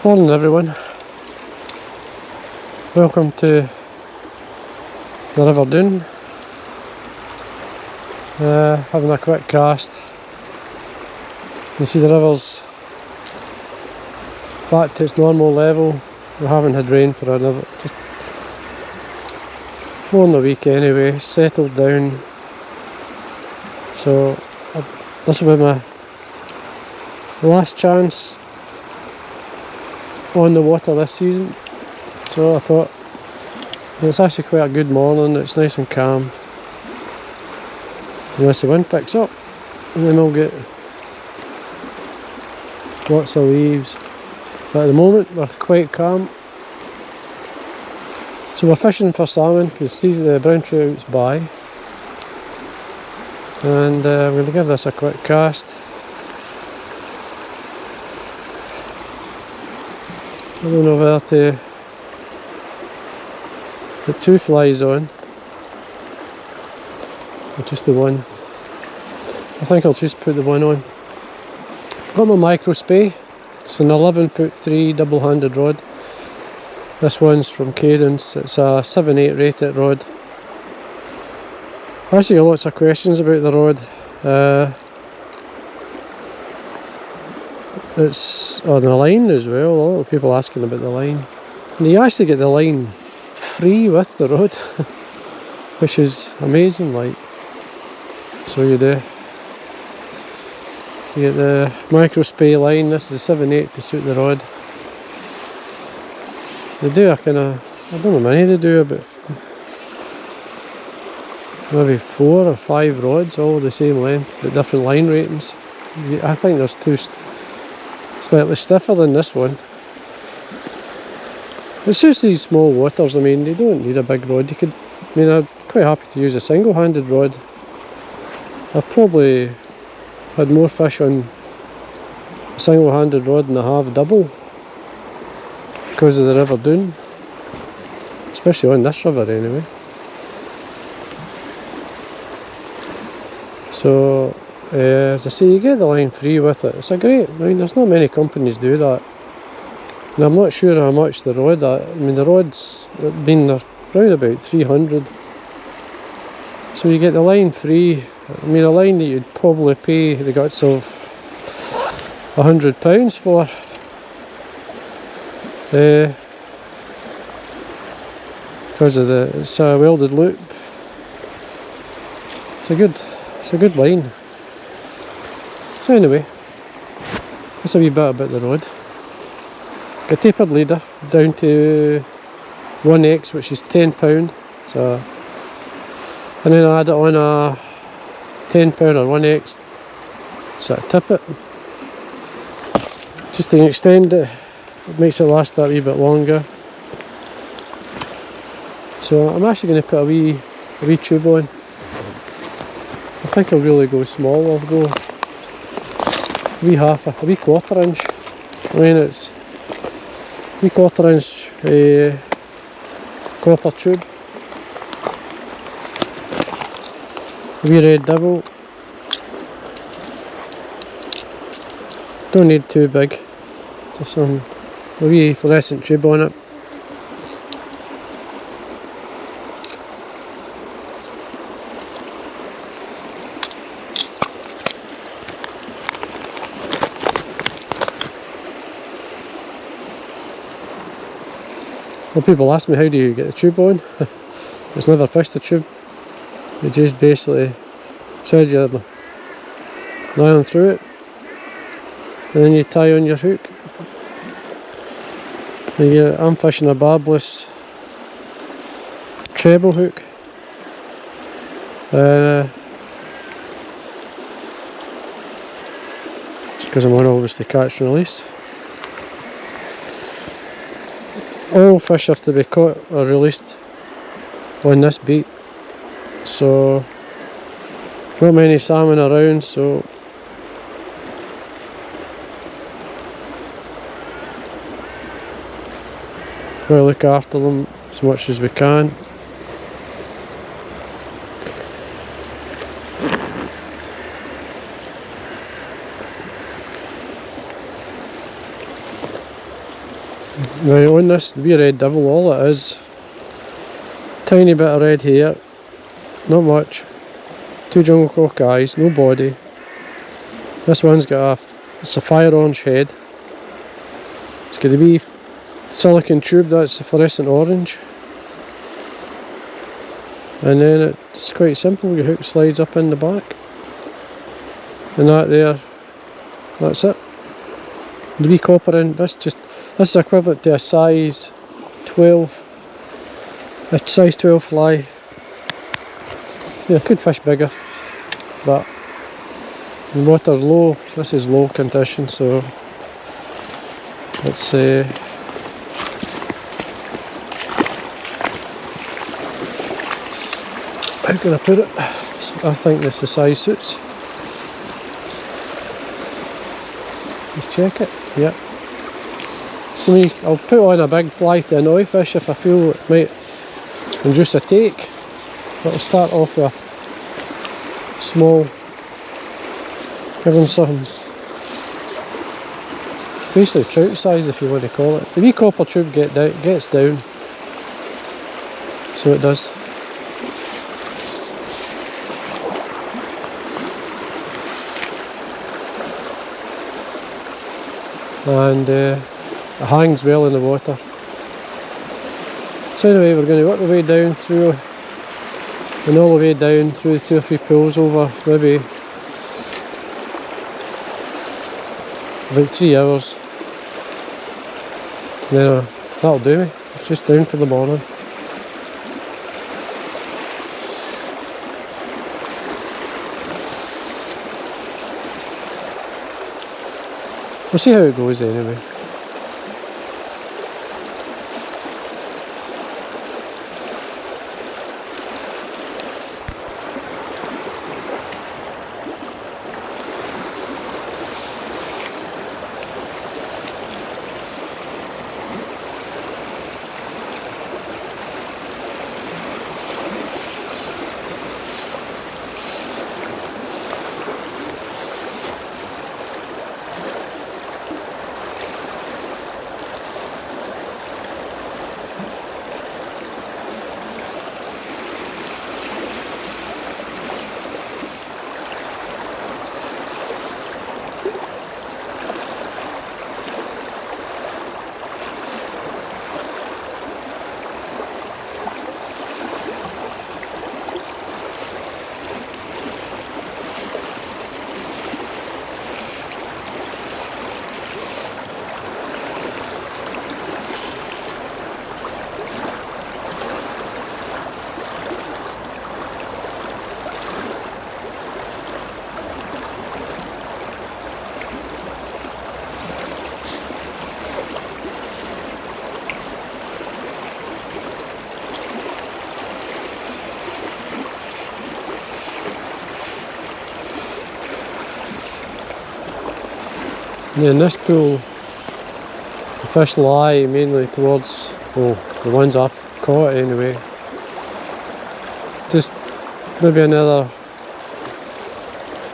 Morning everyone, welcome to the River Doon. Having a quick cast. You see the river's back to its normal level. We haven't had rain for another, just more than a week anyway, settled down. So this will be my last chance on the water this season, so I thought it's actually quite a good morning. It's nice and calm unless the wind picks up, and then we'll get lots of waves, but at the moment we're quite calm. So we're fishing for salmon because the brown trout's by, and I'm going to give this a quick cast. I don't know whether to put two flies on or just the one. I think I'll just put the one on. Got my micro spay. It's an 11'3" double-handed rod. This one's from Cadence. It's a 7/8 rated rod. I actually got lots of questions about the rod. It's on the line as well. A lot of people asking about the line. And you actually get the line free with the rod, which is amazing. Like, so you get the micro spay line. This is 7/8 to suit the rod. They do a kind of, I don't know how many they do, but maybe 4 or 5 rods, all the same length, but different line ratings. I think there's two slightly stiffer than this one. It's just these small waters. I mean, they don't need a big rod. I'm quite happy to use a single-handed rod. I've probably had more fish on a single-handed rod than I have double because of the River Doon, especially on this river anyway. So as I say, you get the line free with it. It's a great, I mean, there's not many companies do that. And I'm not sure how much the rod, I mean the rod's been around about 300. So you get the line free. I mean, a line that you'd probably pay the guts of £100 for. Because of it's a welded loop. It's a good line. So anyway, that's a wee bit about the rod. Got a tapered leader down to 1X, which is £10. So, and then I add it on a £10 or 1X, sort of tip it, just to extend it. It makes it last that wee bit longer. So I'm actually going to put a wee tube on. I think I'll really go small. I'll go a wee quarter inch. I mean, it's a wee quarter inch copper tube. A wee red devil. Don't need too big. Just a wee fluorescent tube on it. Well, people ask me, how do you get the tube on? It's never fished the tube. You just basically thread your nylon through it, and then you tie on your hook. And I'm fishing a barbless treble hook. Because I'm on obviously catch and release. All fish have to be caught or released on this bait, so not many salmon around, so we'll look after them as much as we can. Right, on this wee red devil, all it is, tiny bit of red hair, not much, 2 jungle cock eyes, no body. This one's got it's a fire orange head. It's got a wee silicone tube, that's the fluorescent orange. And then it's quite simple, your hook slides up in the back. And that there, that's it. The wee copper in, this is equivalent to a size 12. A size 12 fly. Yeah, could fish bigger, but in water low, this is low condition, so it's how can I put it? I think this the size suits. Let's check it. Yeah. I'll put on a big fly to annoy fish if I feel it might induce a take. But I'll start off with a small, give them something. It's basically trout size if you want to call it. The wee copper tube gets down. So it does. And it hangs well in the water. So anyway, we're going to work our way down through and all the way down through 2 or 3 pools over maybe about 3 hours. Then that'll do me. It's just down for the morning. We'll see how it goes anyway. Yeah, in this pool, the fish lie mainly towards, well, the ones I've caught anyway, just maybe another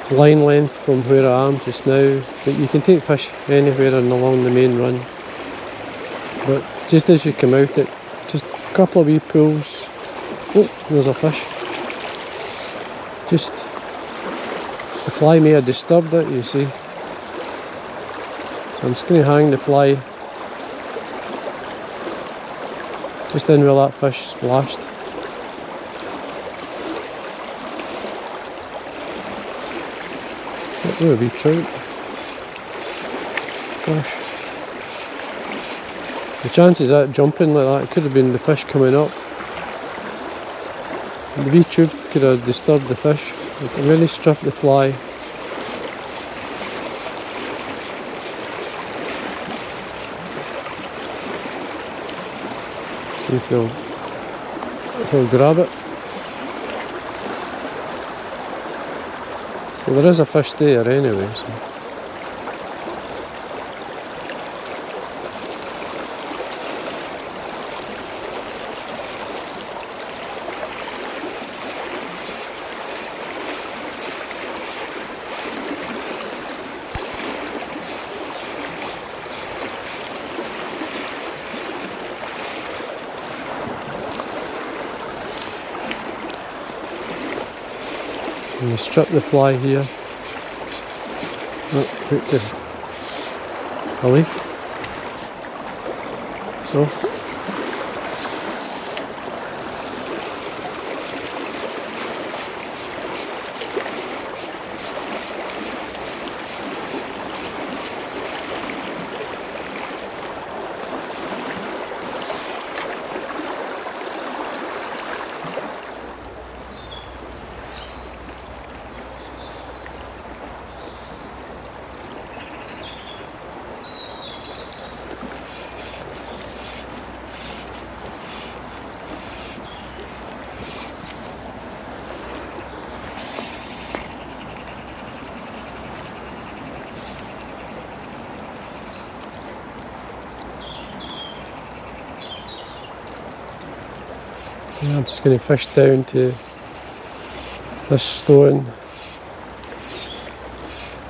line length from where I am just now. But you can take fish anywhere and along the main run. But just as you come out it, just a couple of wee pools. Oh, there's a fish. Just, the fly may have disturbed it, you see. I'm just going to hang the fly just in where that fish splashed. There would be trout. Gosh. The chances of that jumping like that, it could have been the fish coming up. The wee tube could have disturbed the fish. It really stripped the fly. See if he'll grab it. So there is a fish there anyway. So. And you strip the fly here. Put the leaf. So. Yeah, I'm just going to fish down to this stone.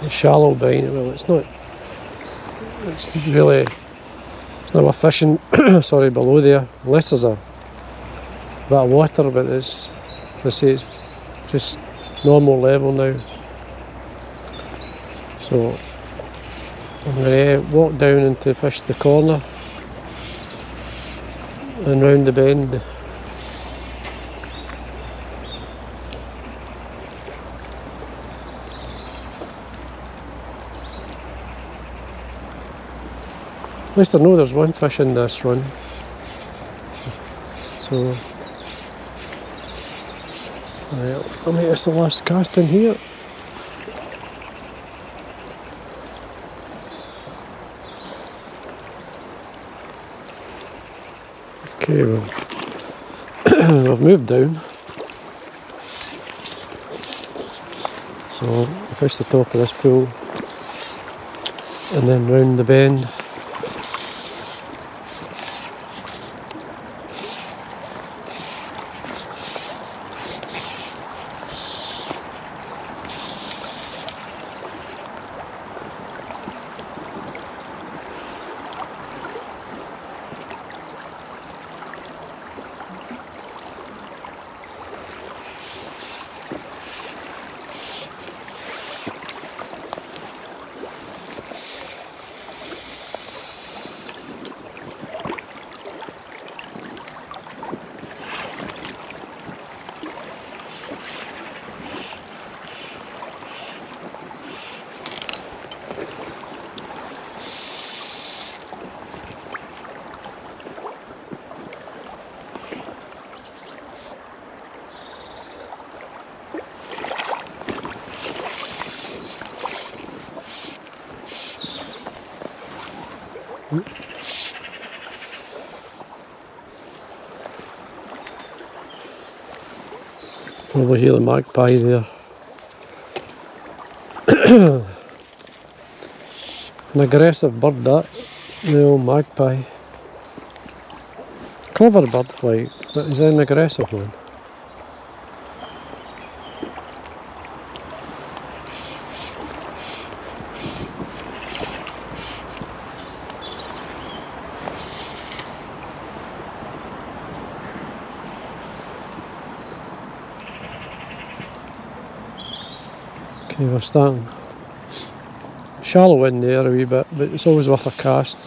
The shallow bine. Well, it's not. It's really. It's not worth fishing. Sorry, below there, unless there's a bit of water. But it's. I say it's just normal level now. So I'm going to walk down and to fish the corner and round the bend. At least I know there's one fish in this run. So, right, I mean, it's the last cast in here. Okay, we've moved down. So, I fish the top of this pool and then round the bend. Probably hear the magpie there. An aggressive bird, that, the old magpie. Clever bird, like, but he's an aggressive one. Okay, we're starting shallow in there a wee bit, but it's always worth a cast.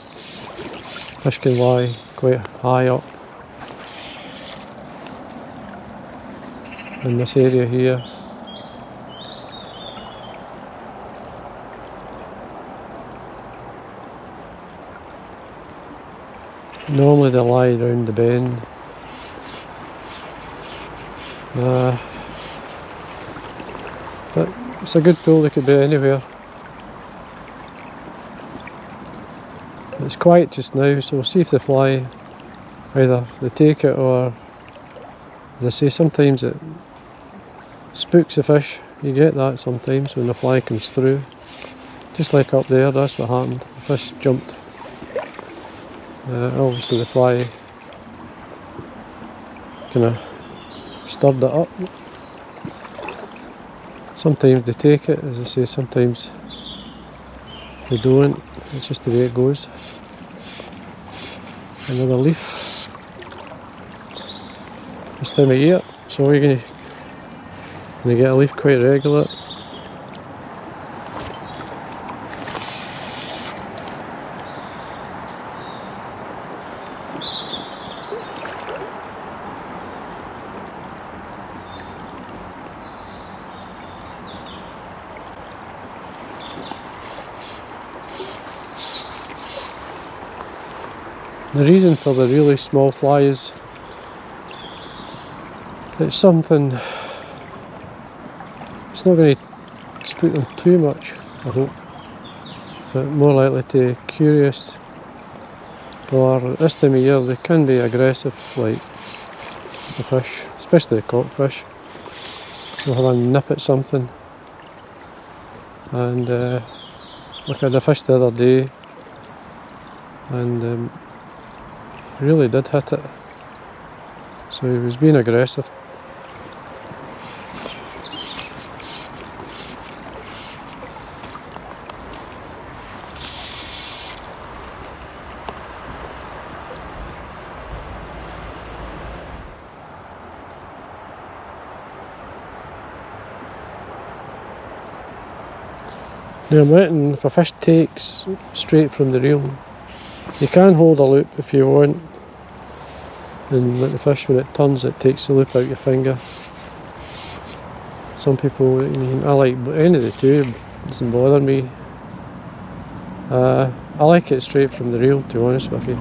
Fish can lie quite high up in this area here. Normally they lie around the bend. But it's a good pool, they could be anywhere. It's quiet just now, so we'll see if they fly. Either they take it, or as I say, sometimes it spooks the fish. You get that sometimes when the fly comes through. Just like up there, that's what happened. The fish jumped. Obviously the fly kind of stirred it up. Sometimes they take it, as I say, sometimes they don't. It's just the way it goes. Another leaf. This time of year, so we're going to And I get a leaf quite regular. The reason for the really small fly is it's something, it's not going to spook them too much, I hope, but more likely to curious, or at this time of year they can be aggressive, like the fish, especially the codfish. They'll have a nip at something, and like I had a fish the other day, and really did hit it, so he was being aggressive. Now I'm waiting, if a fish takes straight from the reel, you can hold a loop if you want, and like the fish, when it turns, it takes the loop out your finger. Some people, I like any of the two, it doesn't bother me. I like it straight from the reel, to be honest with you.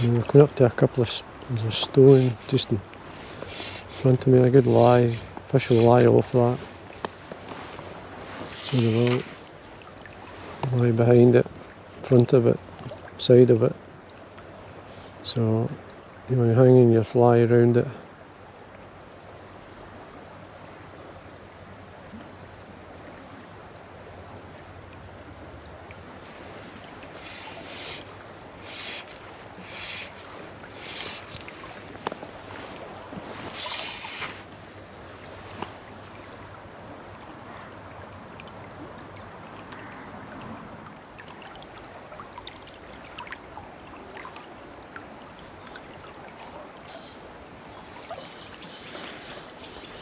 And we're coming up to a couple of, there's a stone just in front of me, a good lie. Fish will lie off that. So they will lie behind it, front of it, side of it. So you want to hang in your fly around it.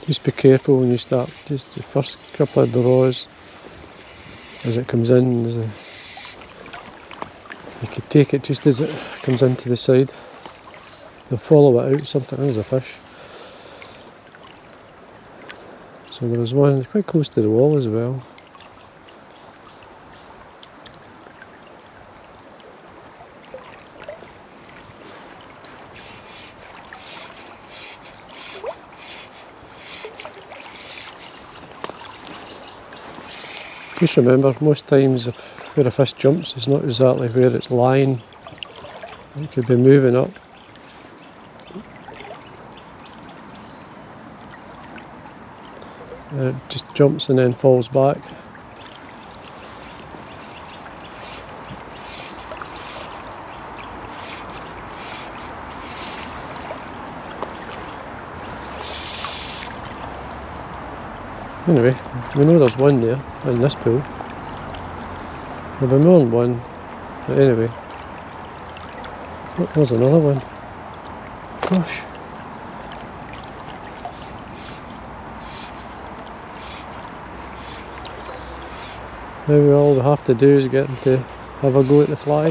Just be careful when you start, just the first couple of draws as it comes in. You could take it just as it comes into the side. You'll follow it out, something, there's a fish. So there was one quite close to the wall as well. Just remember, most times where a fish jumps is not exactly where it's lying. It could be moving up. It just jumps and then falls back. Anyway, we know there's one there in this pool. There'll be more than one, but anyway. Oh, there's another one. Gosh. Now all we have to do is get them to have a go at the fly.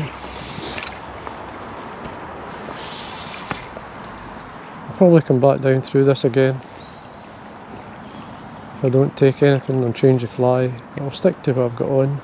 I'll probably come back down through this again. If I don't take anything and change the fly, I'll stick to what I've got on.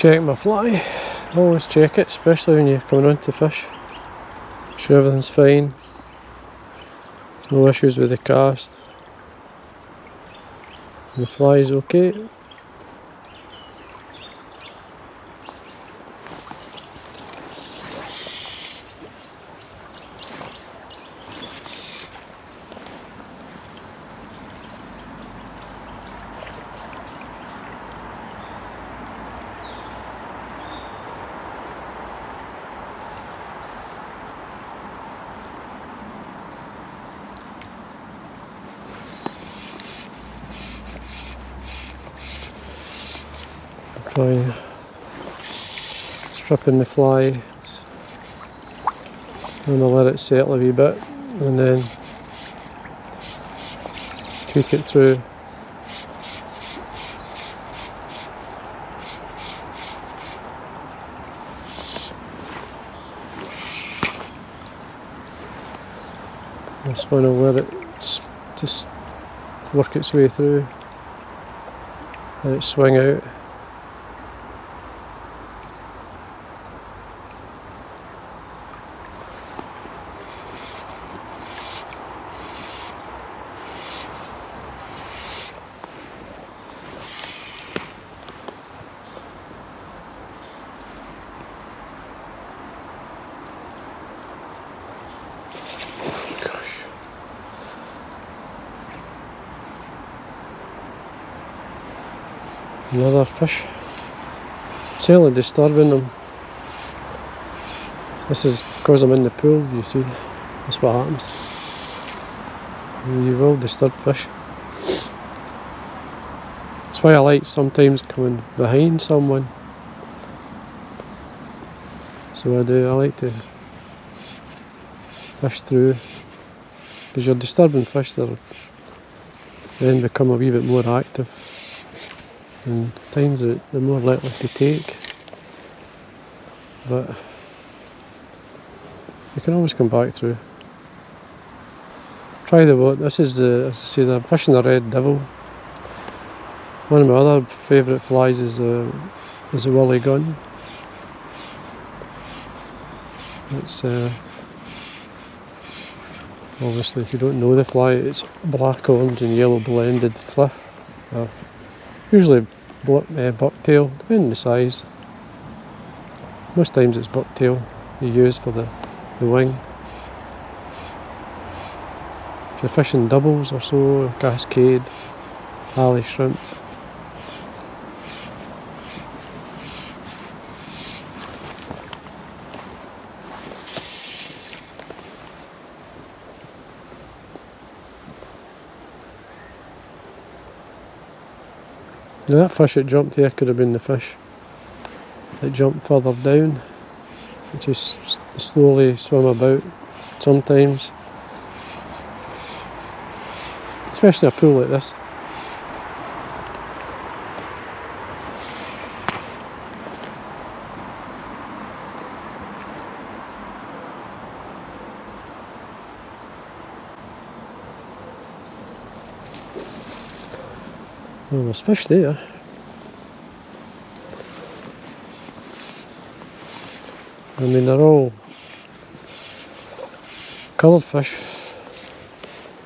check my fly. Always check it, especially when you're coming on to fish. Make sure everything's fine. There's no issues with the cast. And the fly is okay. Try stripping the fly, and I'll let it settle a wee bit, and then tweak it through. This one I'll let it just work its way through, let it swing out. Another fish. It's only disturbing them. This is because I'm in the pool, you see. That's what happens. You will disturb fish. That's why I like sometimes coming behind someone. So I like to fish through. Because you're disturbing fish, they then become a wee bit more active. And times they're more likely to take, but you can always come back through. Try the boat. This is as I say, I'm fishing the red devil. One of my other favourite flies is a willy gun. It's obviously, if you don't know the fly, it's black, orange and yellow blended fliff. Usually bucktail, depending on the size. Most times it's bucktail you use for the wing. If you're fishing doubles or so, cascade, alley shrimp. Now that fish that jumped there could have been the fish that jumped further down. They just slowly swim about sometimes. Especially a pool like this. Well, there's fish there. I mean, they're all coloured fish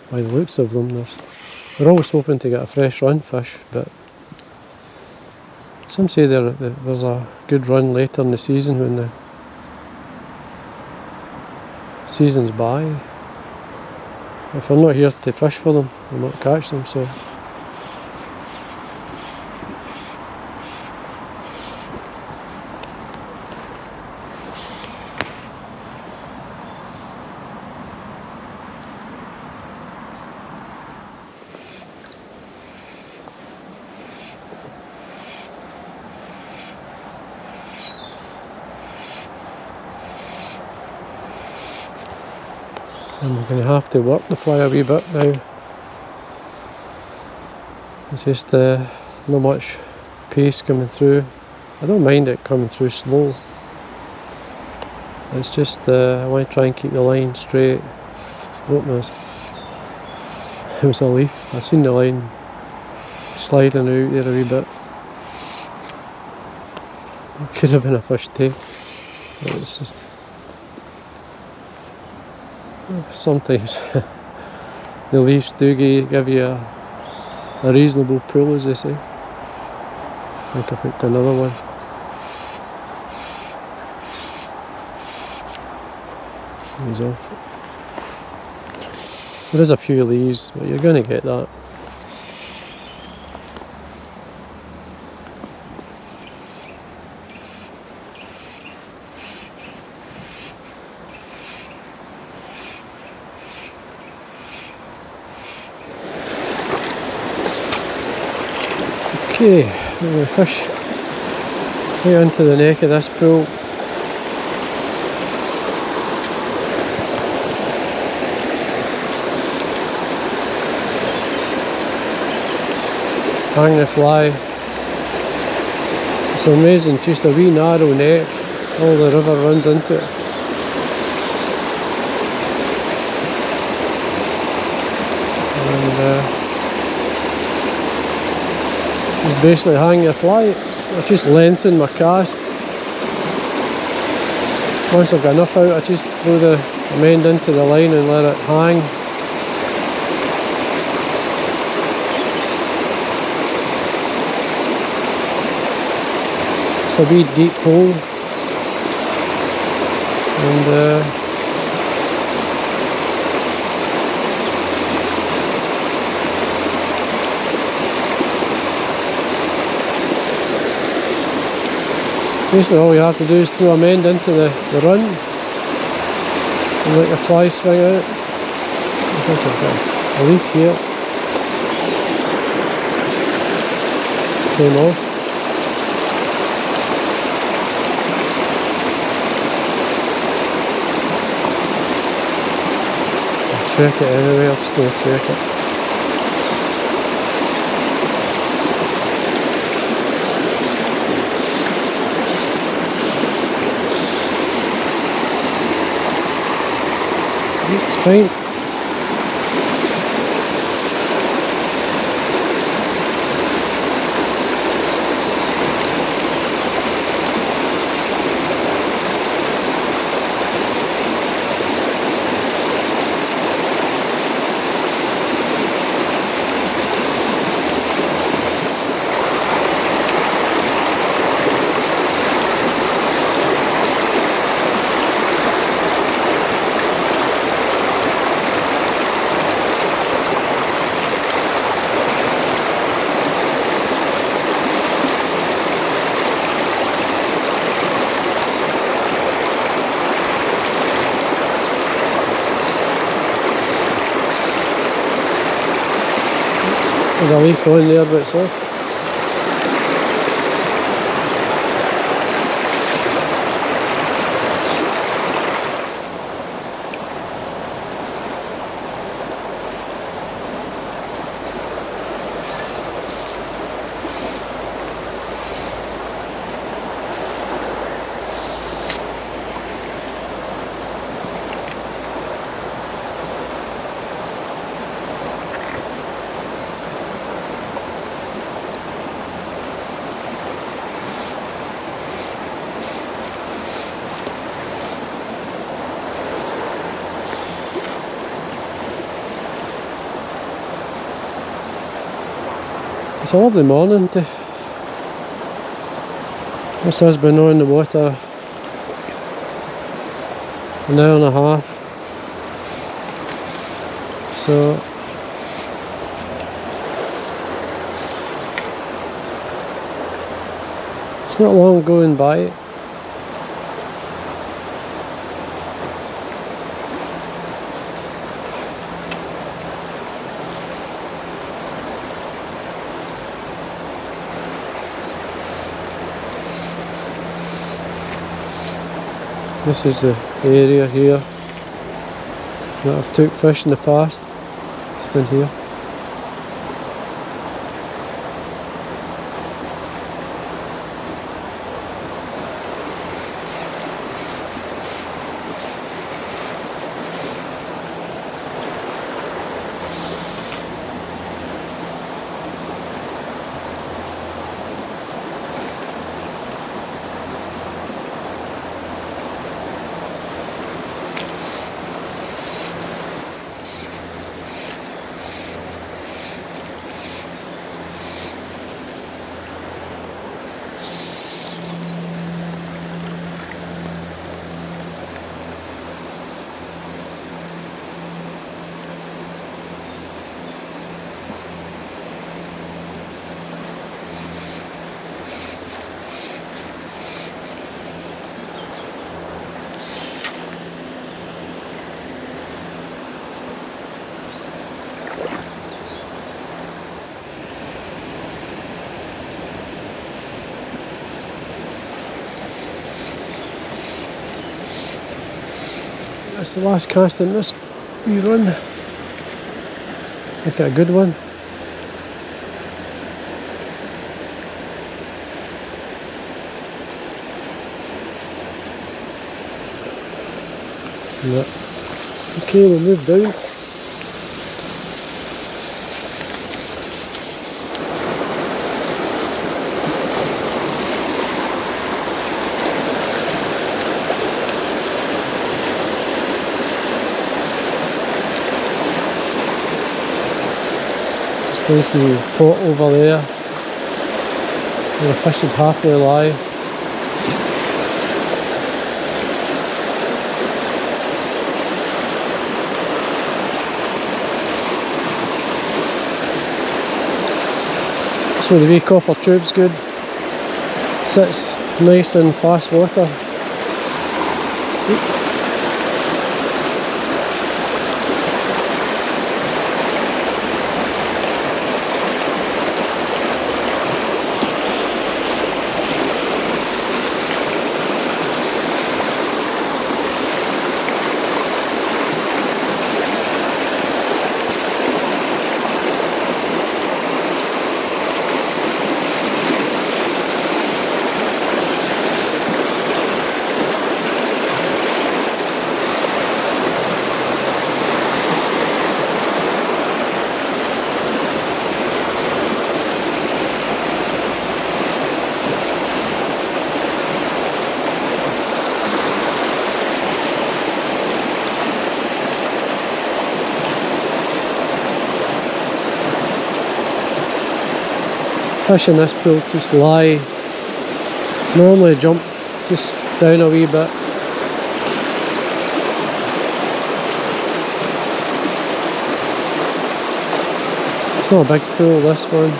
by the looks of them. They're always hoping to get a fresh run fish, but some say there's a good run later in the season when the season's by. If I'm not here to fish for them, I might catch them. So. I'm going to have to work the fly a wee bit now. It's just not much pace coming through. I don't mind it coming through slow. It's just I want to try and keep the line straight. Look, it was a leaf. I seen the line sliding out there a wee bit. Could have been a fish take. But it's just sometimes the leaves do give you a reasonable pull, as they say. I think I picked another one. He's off. There is a few leaves, but you're going to get that. Okay, I'm going to fish right into the neck of this pool. Hang the fly. It's amazing, just a wee narrow neck, all the river runs into it. And just basically hang the fly. I just lengthen my cast. Once I've got enough out, I just throw the end into the line and let it hang. It's a wee deep hole, and basically all you have to do is throw a end into the run and let your fly swing out. I think I've got a leaf here. Came off. I'll check it anyway, I'm just going to check it. It's fine. There's a leaf on there by itself. It's a lovely morning. This has been on the water an hour and a half, so it's not long going by. This is the area here that I've took fish in the past, just in here. that's the last cast in this wee run. Make it a good one. Yeah. Okay, we'll move down. Nice wee pot over there where the fish should happily lie. So the wee copper tube's good, sits nice in fast water. Fish in this pool just lie, normally jump just down a wee bit. It's not a big pool, this one.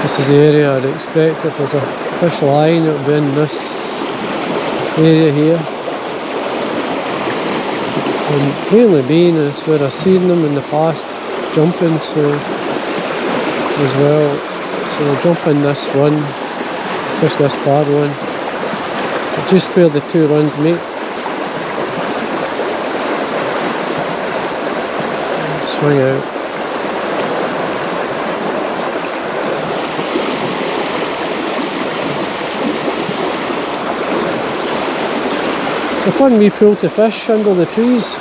This is the area I'd expect if there's a fish line, it would be in this area here. And mainly being is where I've seen them in the past jumping, so as well. So I'll jump in this one, fish this bad one, but just where the two runs meet. Swing out. A fun wee pool to fish under the trees.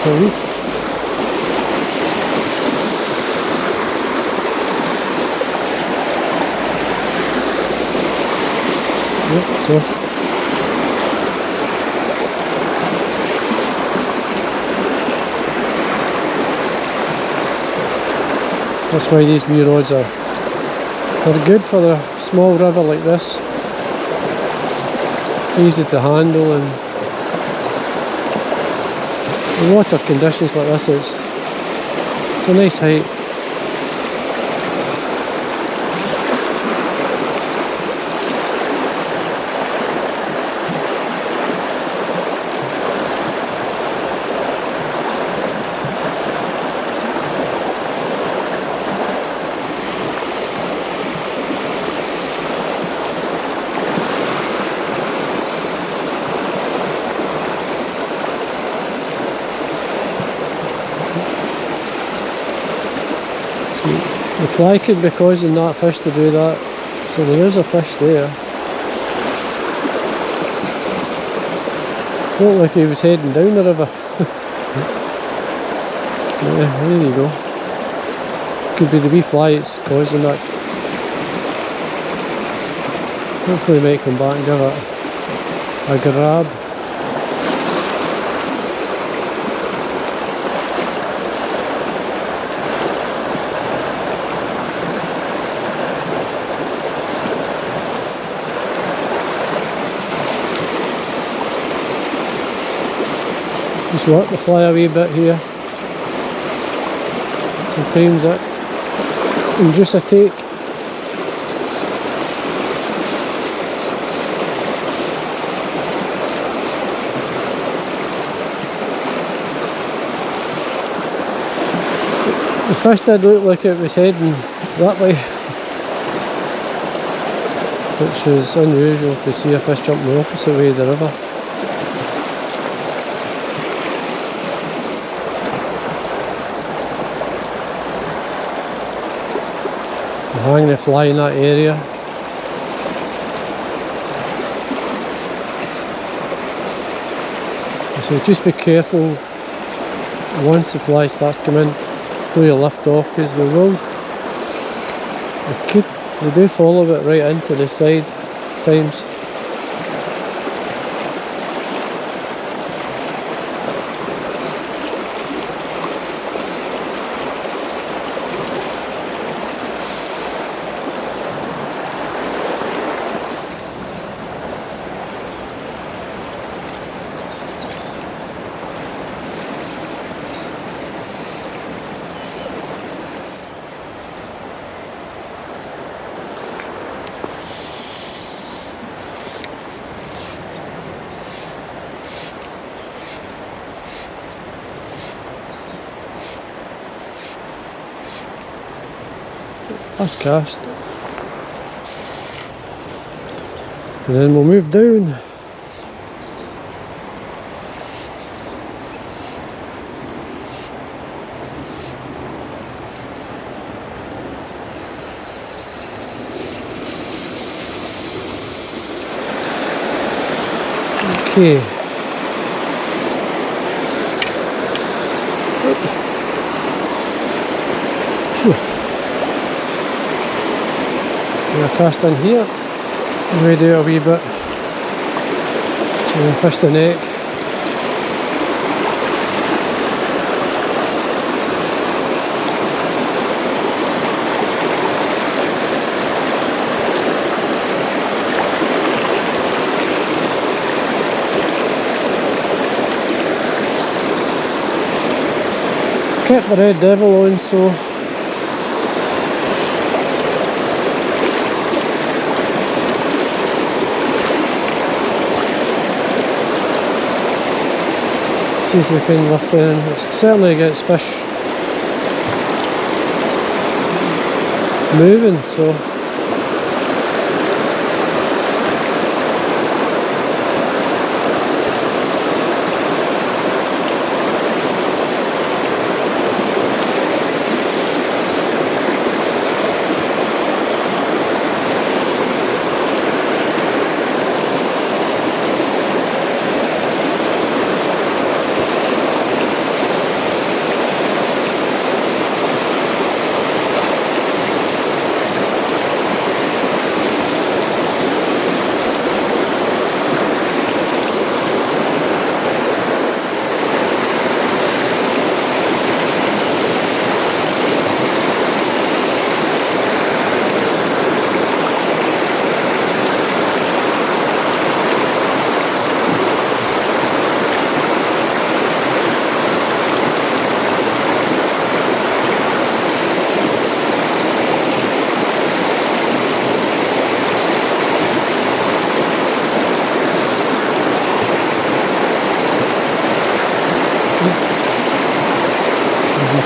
Sorry. Yep, it's off. That's why these wee rods they're good for a small river like this. Easy to handle, and in water conditions like this it's a nice height. fly could be causing that fish to do that. So there is a fish there. Looked like he was heading down the river. Yeah, there you go. Could be the wee fly that's causing that. Hopefully he might come back and give it a grab. Just work the fly a wee bit here. Sometimes it and just a take. The fish did look like it was heading that way, which is unusual to see a fish jump the opposite way of the river. Hanging the fly in that area. So just be careful once the fly starts to come in before you lift off, because they do follow it right into the side at times. Last cast, and then we'll move down. Okay. Phew. I'm going to cast in here, and we do a wee bit, and then fish the neck. Kept the red devil on, so see if we can lift in. It certainly gets fish moving, so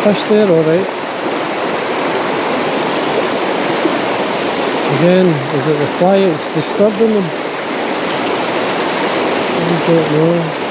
fish there, alright. Again, is it the fly that's disturbing them? I don't know.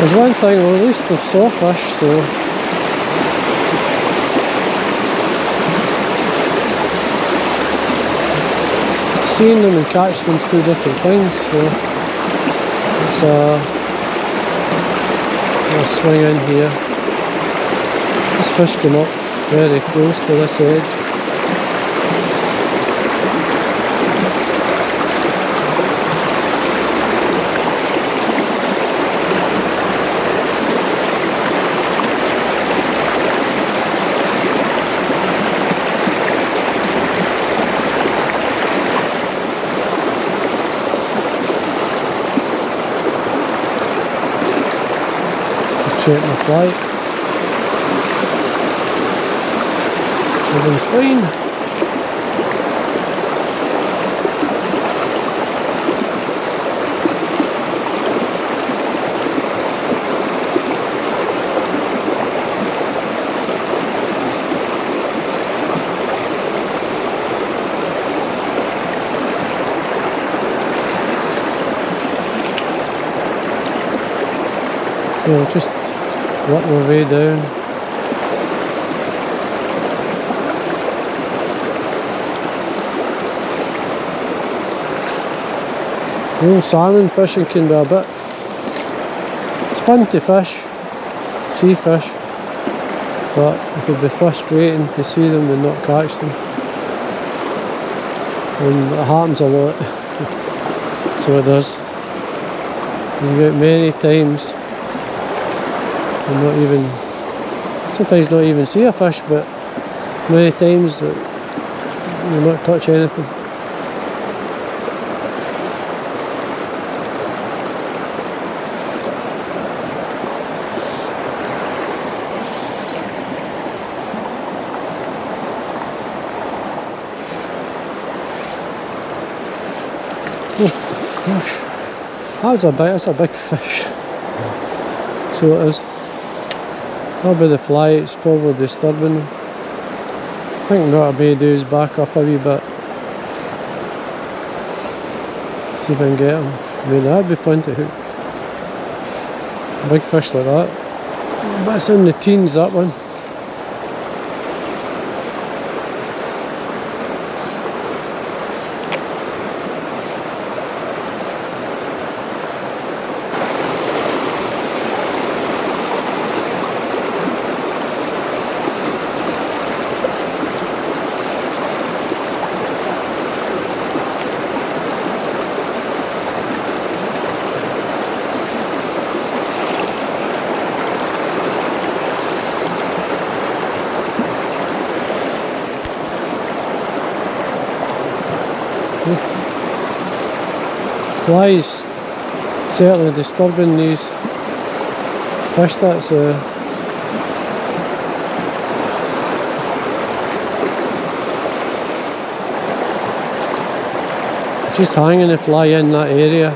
There's one thing, well, at least they've saw fish, so seeing them and catching them is two different things, so it's I'll swing in here. This fish came up very close to this edge. Check my flight. Everything's fine. We'll just work our way down. Salmon fishing can be a bit, it's fun to fish, see fish, but it could be frustrating to see them and not catch them, and it happens a lot. So it does. You get many times and not even, sometimes not even see a fish, but many times that you not touch anything. Oh gosh, that's a big fish. So it is. Probably the fly, it's probably disturbing them. I think what I may do is back up a wee bit. See if I can get them. I mean, that'd be fun to hook. Big fish like that. But it's in the teens, that one. Flies certainly disturbing these fish. That's just hanging the fly in that area,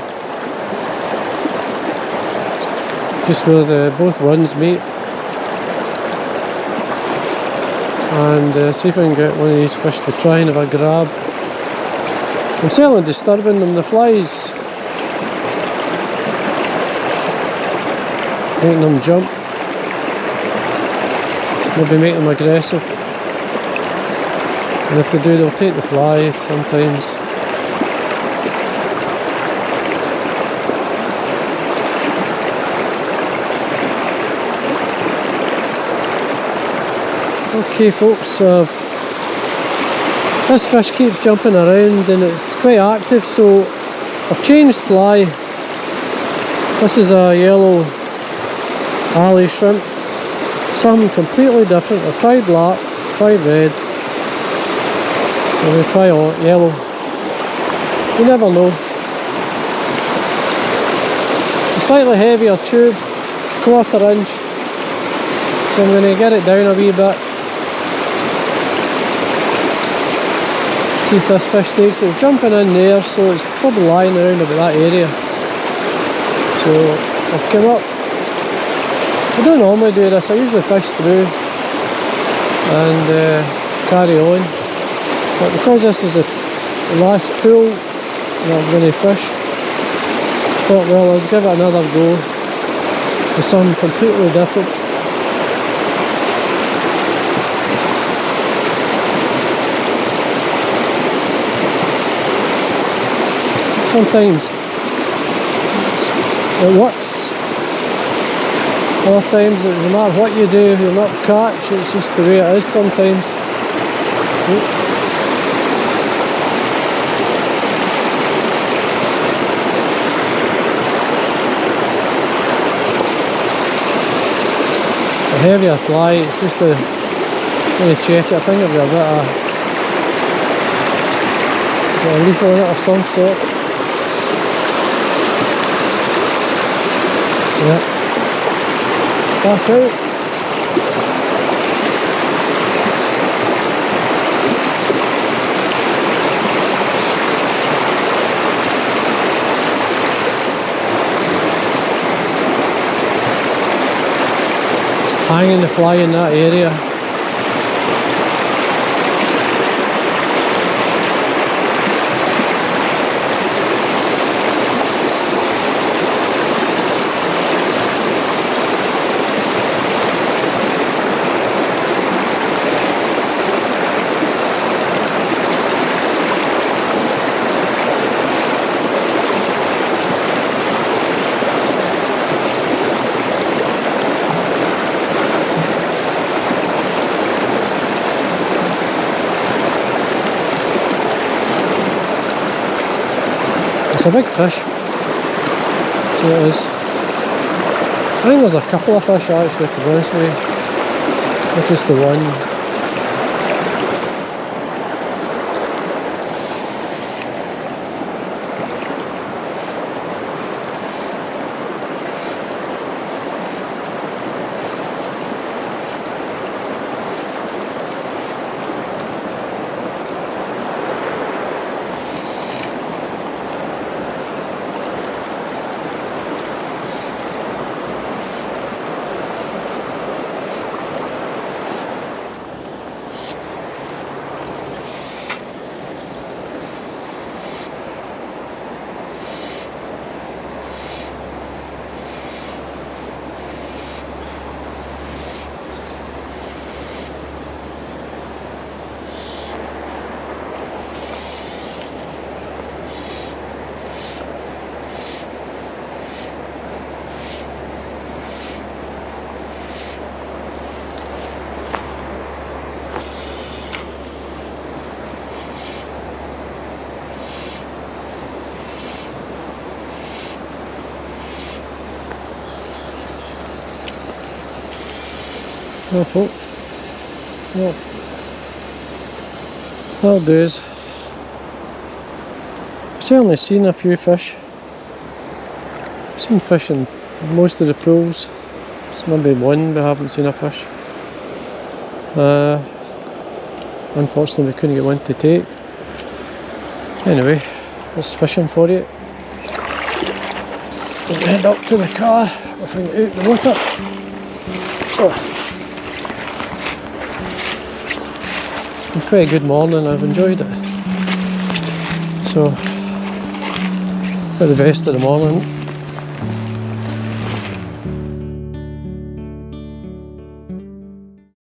just where both runs meet, and see if I can get one of these fish to try and have a grab. I'm certainly disturbing them. The flies making them jump, maybe make them aggressive, and if they do, they'll take the flies sometimes. Okay folks, this fish keeps jumping around and it's quite active, so I've changed fly. This is a yellow alley shrimp, some completely different. I've tried black, tried red, so we'll try yellow. You never know. A slightly heavier tube, 1/4 inch, so I'm going to get it down a wee bit. See if this fish takes it. It's jumping in there, so it's probably lying around about that area. So I've come up. I don't normally do this, I usually fish through and carry on, but because this is the last pool that I'm going to fish, thought well, let's give it another go to something completely different. Sometimes it works. Other times, no matter what you do, you'll not catch. It's just the way it is sometimes. The heavier fly, it's just the when you check it, I think it'll be a bit of a leaf on it of some sort. Yeah. Back out. Just hanging the fly in that area. It's a big fish, so it is. I think there's a couple of fish actually, to be honest with you, not just the one. Careful. Yeah. That'll do. I've certainly seen a few fish. I've seen fish in most of the pools. It's maybe one we haven't seen a fish. Unfortunately we couldn't get one to take. Anyway, there's fishing for you. We'll head up to the car if we get out the water. Oh. A pretty good morning, I've enjoyed it. So, for the rest of the morning,